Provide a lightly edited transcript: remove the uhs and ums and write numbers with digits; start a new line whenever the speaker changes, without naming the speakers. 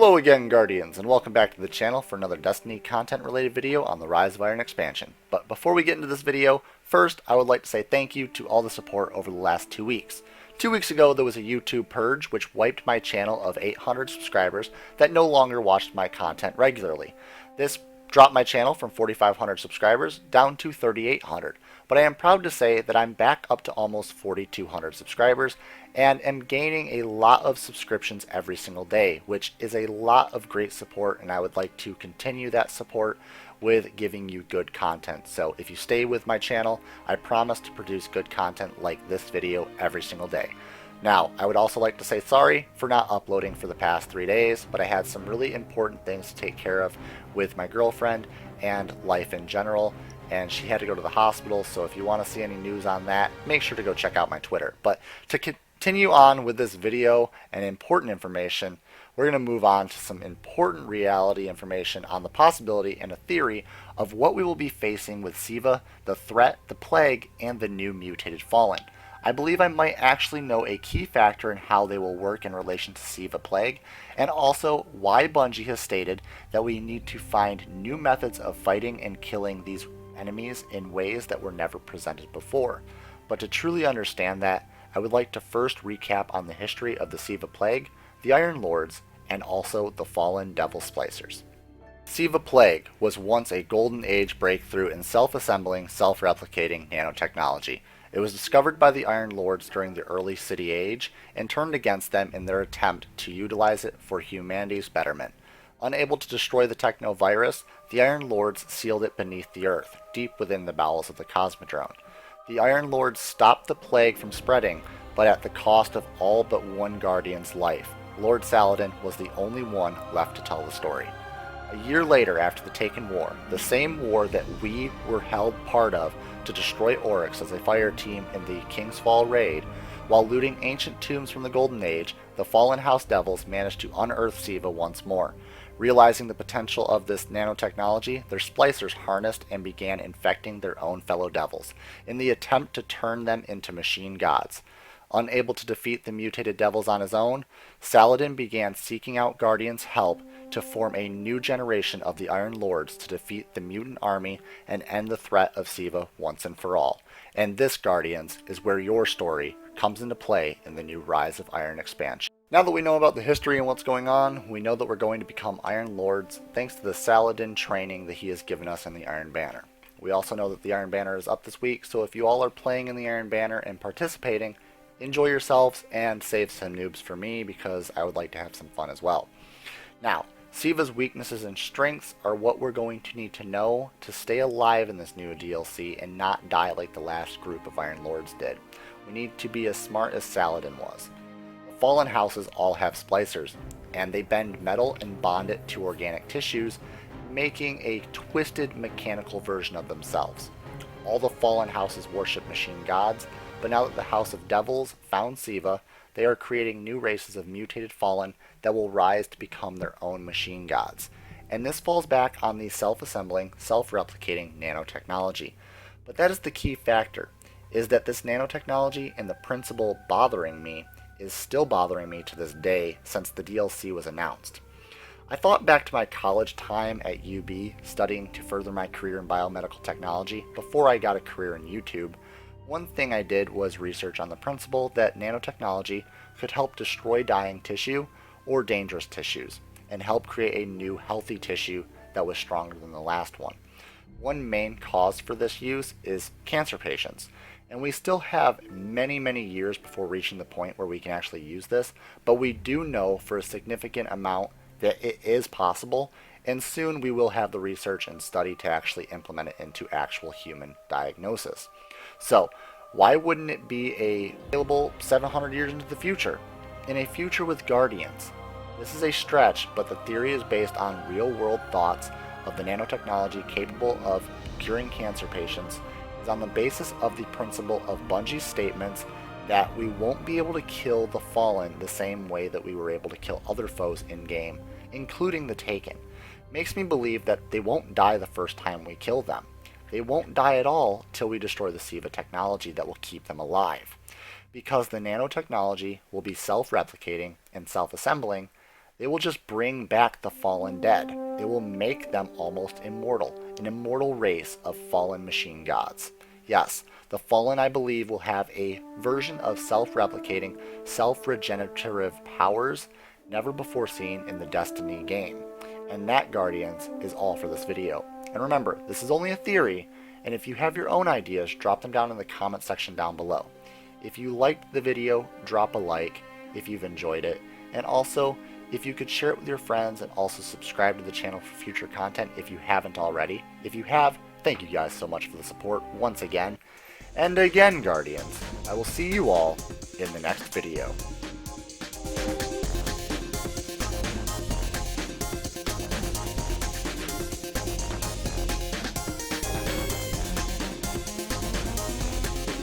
Hello again, Guardians, and welcome back to the channel for another Destiny content-related video on the Rise of Iron expansion. But before we get into this video, first I would like to say thank you to all the support over the last 2 weeks. 2 weeks ago there was a YouTube purge which wiped my channel of 800 subscribers that no longer watched my content regularly. This dropped my channel from 4,500 subscribers down to 3,800, but I am proud to say that I'm back up to almost 4,200 subscribers and am gaining a lot of subscriptions every single day, which is a lot of great support, and I would like to continue that support with giving you good content. So if you stay with my channel, I promise to produce good content like this video every single day. Now, I would also like to say sorry for not uploading for the past 3 days, but I had some really important things to take care of with my girlfriend and life in general, and she had to go to the hospital, so if you want to see any news on that, make sure to go check out my Twitter. But to continue on with this video and important information, we're going to move on to some important reality information on the possibility and a theory of what we will be facing with Siva, the threat, the plague, and the new mutated Fallen. I believe I might actually know a key factor in how they will work in relation to Siva Plague, and also why Bungie has stated that we need to find new methods of fighting and killing these enemies in ways that were never presented before. But to truly understand that, I would like to first recap on the history of the Siva Plague, the Iron Lords, and also the Fallen Devil Splicers. Siva Plague was once a golden age breakthrough in self-assembling, self-replicating nanotechnology. It was discovered by the Iron Lords during the early City Age and turned against them in their attempt to utilize it for humanity's betterment. Unable to destroy the technovirus, the Iron Lords sealed it beneath the earth, deep within the bowels of the Cosmodrome. The Iron Lords stopped the plague from spreading, but at the cost of all but one Guardian's life. Lord Saladin was the only one left to tell the story. A year later, after the Taken War, the same war that we were held part of to destroy Oryx as a fire team in the King's Fall raid, while looting ancient tombs from the Golden Age, the Fallen House Devils managed to unearth Siva once more. Realizing the potential of this nanotechnology, their splicers harnessed and began infecting their own fellow devils, in the attempt to turn them into machine gods. Unable to defeat the mutated devils on his own, Saladin began seeking out Guardians' help to form a new generation of the Iron Lords to defeat the mutant army and end the threat of Siva once and for all. And this, Guardians, is where your story comes into play in the new Rise of Iron expansion. Now that we know about the history and what's going on, we know that we're going to become Iron Lords thanks to the Saladin training that he has given us in the Iron Banner. We also know that the Iron Banner is up this week, so if you all are playing in the Iron Banner and participating, enjoy yourselves and save some noobs for me because I would like to have some fun as well. Now, Siva's weaknesses and strengths are what we're going to need to know to stay alive in this new DLC and not die like the last group of Iron Lords did. We need to be as smart as Saladin was. The Fallen Houses all have splicers, and they bend metal and bond it to organic tissues, making a twisted mechanical version of themselves. All the Fallen Houses worship machine gods, but now that the House of Devils found Siva, they are creating new races of mutated Fallen that will rise to become their own machine gods. And this falls back on the self-assembling, self-replicating nanotechnology. But that is the key factor, is that this nanotechnology and the principle bothering me is still bothering me to this day since the DLC was announced. I thought back to my college time at UB studying to further my career in biomedical technology before I got a career in YouTube. One thing I did was research on the principle that nanotechnology could help destroy dying tissue or dangerous tissues and help create a new healthy tissue that was stronger than the last one. One main cause for this use is cancer patients, and we still have many years before reaching the point where we can actually use this, but we do know for a significant amount that it is possible, and soon we will have the research and study to actually implement it into actual human diagnosis. So, why wouldn't it be available 700 years into the future? In a future with Guardians. This is a stretch, but the theory is based on real-world thoughts of the nanotechnology capable of curing cancer patients, is on the basis of the principle of Bungie's statements that we won't be able to kill the Fallen the same way that we were able to kill other foes in-game, including the Taken. Makes me believe that they won't die the first time we kill them. They won't die at all till we destroy the Siva technology that will keep them alive. Because the nanotechnology will be self-replicating and self-assembling, They will just bring back the fallen dead. It will make them almost immortal, an immortal race of fallen machine gods. Yes, the fallen, I believe, will have a version of self-replicating, self-regenerative powers never before seen in the Destiny game. And that, Guardians, is all for this video. And remember, this is only a theory, and if you have your own ideas, drop them down in the comment section down below. If you liked the video, drop a like if you've enjoyed it, and also, if you could share it with your friends and also subscribe to the channel for future content if you haven't already. If you have, thank you guys so much for the support once again. And again, Guardians, I will see you all in the next video.